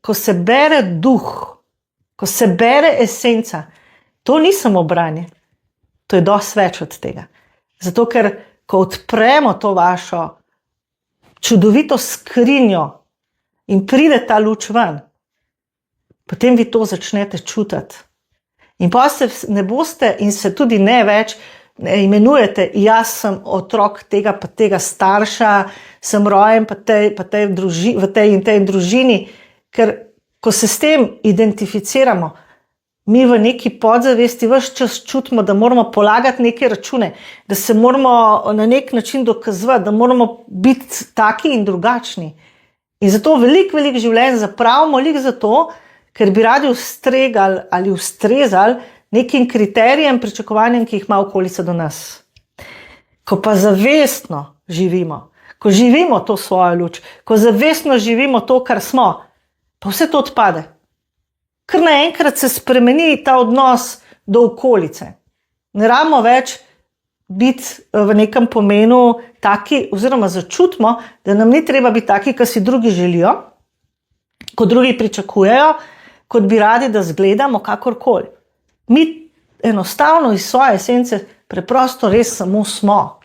ko se bere duh, ko se bere esenca, to ni samo branje, to je dosti več od tega. Zato, ker ko odpremo to vašo čudovito skrinjo in pride ta luč ven, potem vi to začnete čutiti. In pa se ne boste in se tudi ne več imenujete, jaz sem otrok tega pa tega starša, sem rojen v tej in tej družini, ker ko se s tem identificiramo, mi v neki podzavesti ves čas čutimo, da moramo polagati neke račune, da se moramo na nek način dokazovati, da moramo biti taki in drugačni. In zato veliko življenj zapravimo lik zato, ker bi radi ustregali ali ustrezali nekim kriterijem, pričakovanjem, ki jih ima okolica do nas. Ko pa zavestno živimo, ko živimo to svojo luč, ko zavestno živimo to, kar smo, pa vse to odpade. Ker naenkrat se spremeni ta odnos do okolice. Ne rabimo več biti v nekem pomenu taki, oziroma začutimo, da nam ni treba biti taki, kar si drugi želijo, kot drugi pričakujejo, kot bi radi, da zgledamo kakorkoli. Mi enostavno iz svoje esence preprosto res samo smo.